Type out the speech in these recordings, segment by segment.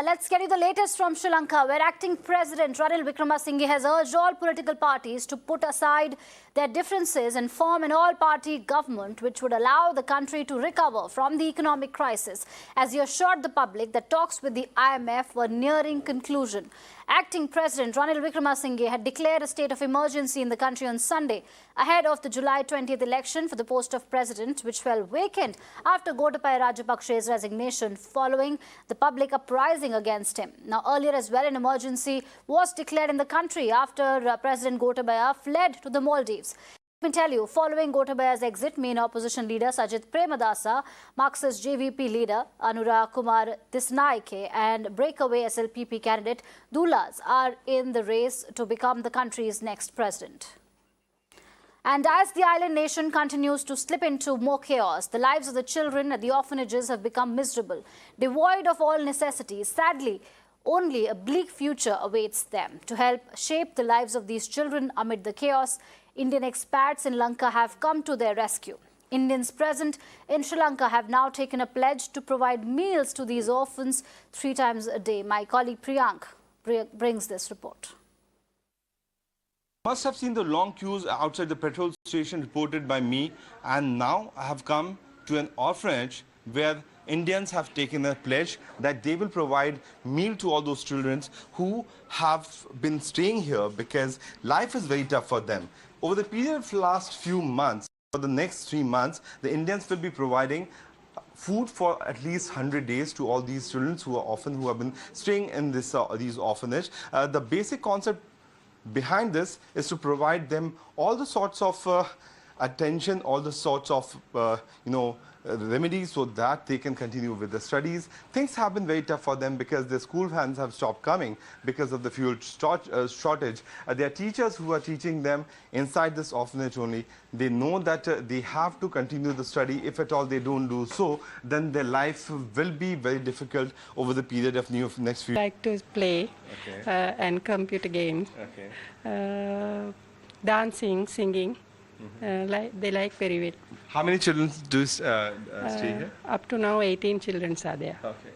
Let's get you the latest from Sri Lanka, where acting President Ranil Wickremesinghe has urged all political parties to put aside their differences and form an all-party government which would allow the country to recover from the economic crisis, as he assured the public that talks with the IMF were nearing conclusion. Acting President Ranil Wickremesinghe had declared a state of emergency in the country on Sunday, ahead of the July 20th election for the post of president, which fell vacant after Gotabaya Rajapaksa's resignation following the public uprising against him. Now, earlier as well, an emergency was declared in the country after President Gotabaya fled to the Maldives. Let me tell you, following Gotabaya's exit, main opposition leader Sajith Premadasa, Marxist JVP leader Anura Kumar Disnaike and breakaway SLPP candidate Dulas are in the race to become the country's next president. And as the island nation continues to slip into more chaos, the lives of the children at the orphanages have become miserable. Devoid of all necessities, sadly, only a bleak future awaits them. To help shape the lives of these children amid the chaos, Indian expats in Lanka have come to their rescue. Indians present in Sri Lanka have now taken a pledge to provide meals to these orphans 3 times a day. My colleague Priyank brings this report. Must have seen the long queues outside the petrol station reported by me, and now I have come to an orphanage where Indians have taken a pledge that they will provide meal to all those children who have been staying here because life is very tough for them. Over the period of the last few months, for the next 3 months, the Indians will be providing food for at least 100 days to all these children who have been staying in these orphanages. The basic concept behind this is to provide them all the sorts of attention, all the sorts of remedies so that they can continue with the studies. Things have been very tough for them because their school vans have stopped coming because of the fuel shortage. There are teachers who are teaching them inside this orphanage only. They know that they have to continue the study. If at all they don't do so, then their life will be very difficult over the period of next few. I like to play and computer games, dancing, singing. They like very well. How many children do stay here? Up to now, 18 children are there. Okay.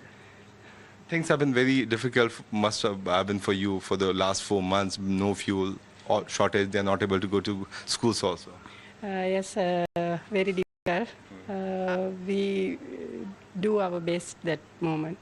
Things have been very difficult, must have been for you for the last 4 months. No fuel or shortage. They are not able to go to schools also. Yes, very difficult. We do our best that moment.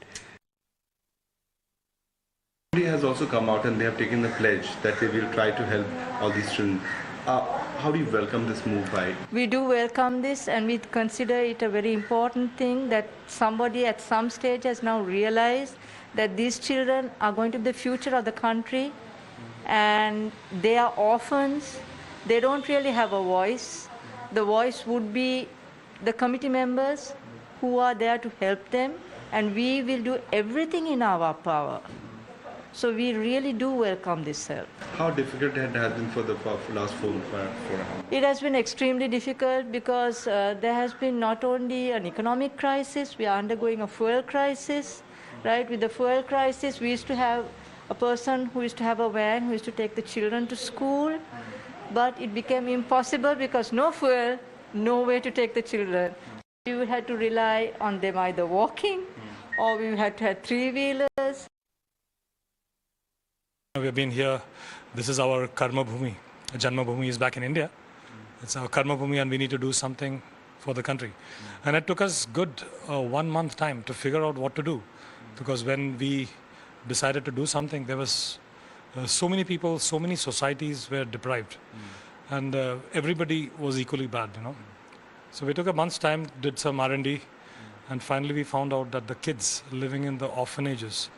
India has also come out and they have taken the pledge that they will try to help all these children. How do you welcome this move by? We do welcome this, and we consider it a very important thing that somebody at some stage has now realized that these children are going to be the future of the country, and they are orphans. They don't really have a voice. The voice would be the committee members who are there to help them, and we will do everything in our power. So we really do welcome this help. How difficult it has been for the last 4 months? It has been extremely difficult because there has been not only an economic crisis, we are undergoing a fuel crisis, right? With the fuel crisis, we used to have a person who used to have a van who used to take the children to school, but it became impossible because no fuel, no way to take the children. We had to rely on them either walking or we had to have 3-wheelers. We have been here. This is our Karma Bhumi. Janma Bhumi is back in India. It's our Karma Bhumi, and we need to do something for the country. And it took us good 1 month time to figure out what to do, because when we decided to do something, there was so many people, so many societies were deprived, and everybody was equally bad, So we took a month's time, did some R&D, and finally we found out that the kids living in the orphanages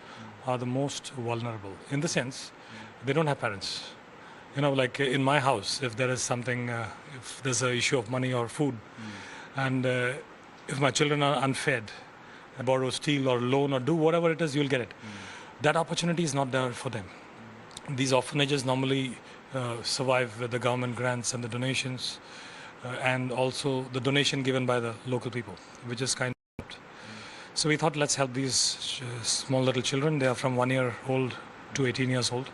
are the most vulnerable, in the sense they don't have parents. Like in my house, if there is something, if there's an issue of money or food, and if my children are unfed, borrow, steal or loan or do whatever it is, you'll get it. That opportunity is not there for them. These orphanages normally survive with the government grants and the donations, and also the donation given by the local people, which is kind of. So we thought, let's help these small little children. They are from 1 year old to 18 years old.